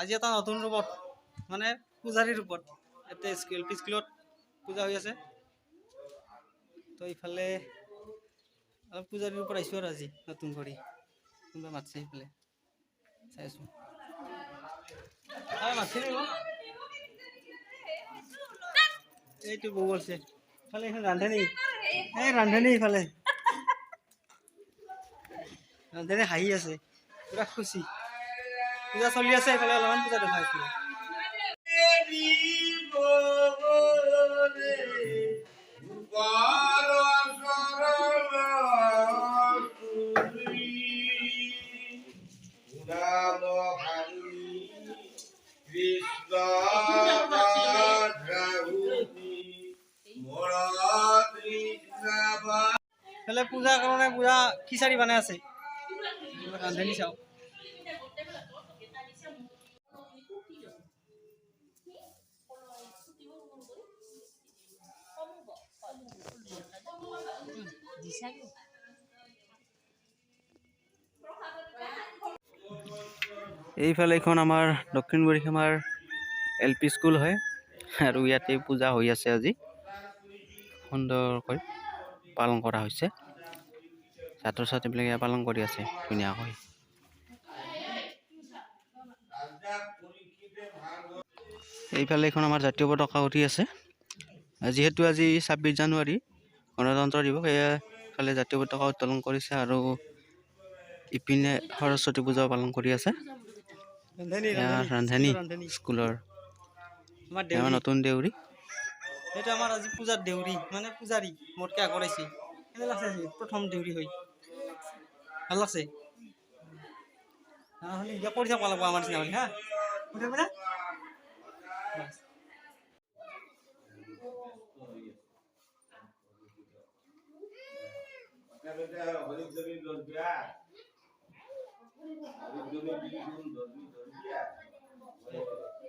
আজি এটা নতুন ৰূপত মানে পূজাৰীৰ ৰূপত ইয়াতে এল পি স্কুলত পূজা হৈ আছে। তো ইফালে অলপ পূজাৰীৰ ৰূপত আহিছোঁ আৰু আজি নতুন কৰি কোনোবা মাতিছে ইফালে চাই আছোঁ। মাতিছে এইটো বৌ আছে ইফালে এখন ৰান্ধনী এই ৰান্ধনী ইফালে ৰান্ধনী হাঁহি আছে পুৰা খুচি। পূজা চলি আছে এইফালে অলপমান পূজা দেখাইছোঁ। এইফালে পূজাৰ কাৰণে পূজা খিচাৰি বনাই আছে ৰান্ধনী চাওঁ। এইফালে এখন আমাৰ দক্ষিণ বৰিশামাৰ এল পি স্কুল হয় আৰু ইয়াতে পূজা হৈ আছে আজি সুন্দৰকৈ পালন কৰা হৈছে। ছাত্ৰ ছাত্ৰীবিলাকে পালন কৰি আছে ধুনীয়াকৈ। এইফালে এখন আমাৰ জাতীয় পতাকা উঠি আছে। যিহেতু আজি 26 জানুৱাৰী গণতন্ত্ৰ দিৱস, সেয়াফালে জাতীয় পতাকা উত্তোলন কৰিছে আৰু ইপিনে সৰস্বতী পূজাও পালন কৰি আছে। ৰান্ধনী স্কুলৰ আমাৰ নতুন দেউৰী, সেইটো আমাৰ আজি পূজাৰ দেউৰী মানে পূজাৰী মোতকে আগত আহিছে। কেনে লাগছে প্ৰথম দেউৰী হৈ? ভাল লাগছে। কৰি থাকব লাগিব আমাৰ নিচিনা হা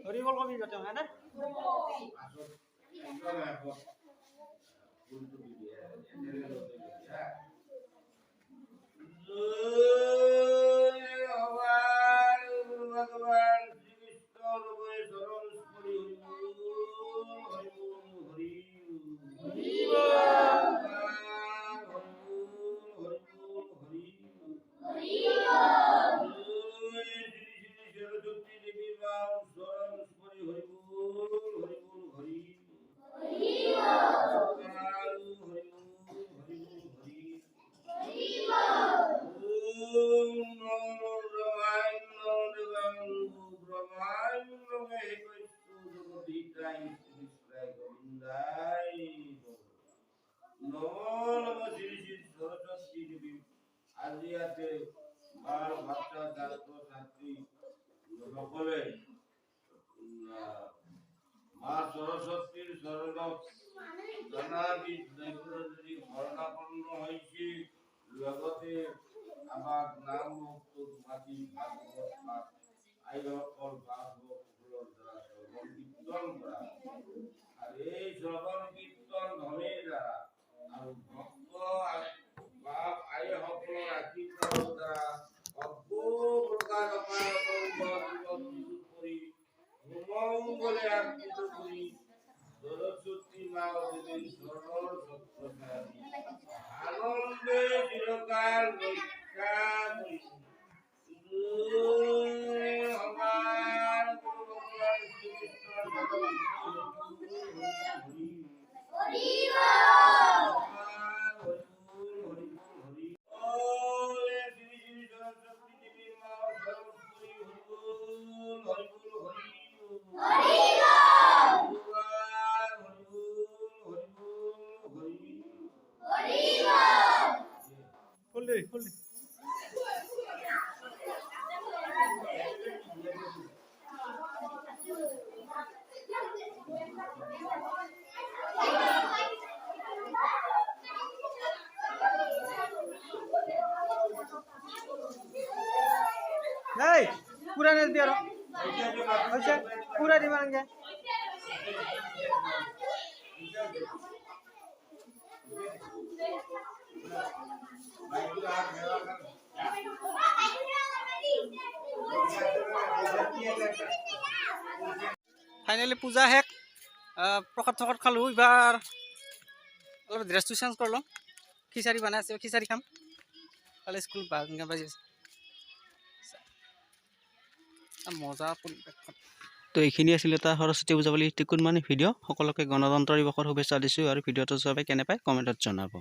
হৰিবল কবি যাতে হয় না আজি ইয়াতে বাচ্চা ছাত্র ছাত্রী সকলে মা সরস্বতীর শরণত জনাবিদ নৈপুরী শরণাপন্ন হয়েছে। লগতে আমার নাম মাতি ভাগবত পাঠ আইসকল ভাগবতসকলৰ দ্বাৰা শ্ৰৱণ কীৰ্তন কৰা আৰ এই শ্ৰৱণ কীৰ্তন ধৰ্মেৰ দ্বাৰা আৰ ভক্ত বাপ আইসকলৰ আশীৰ্বাদৰ দ্বাৰা প্রকার মঙ্গলে আঙ্কিত করি সরস্বতী মা দেবীর শরণ সত্যসারী আনন্দে চিরকাল রক্ষা করি। আমার গুরু ভগবান Hey, kurang es biar. Oke, kurang di mana ya? Finally পূজা শেষ প্ৰসাদ চসাদ খালোঁ এইবাৰ অলপ ড্ৰেছটো চেঞ্জ কৰি লওঁ খিচাৰি বনাই আছে খিচাৰি খাম কালি স্কুল বাজি আছে মজা পৰিৱেশখন তো এইখিনি আছিলে এটা সৰস্বতী পূজা বুলি টিকুন মানে ভিডিঅ' সকলোকে গণতন্ত্ৰ দিৱসৰ শুভেচ্ছা দিছোঁ আৰু ভিডিঅ'টো চবে কেনে পায় কমেণ্টত জনাব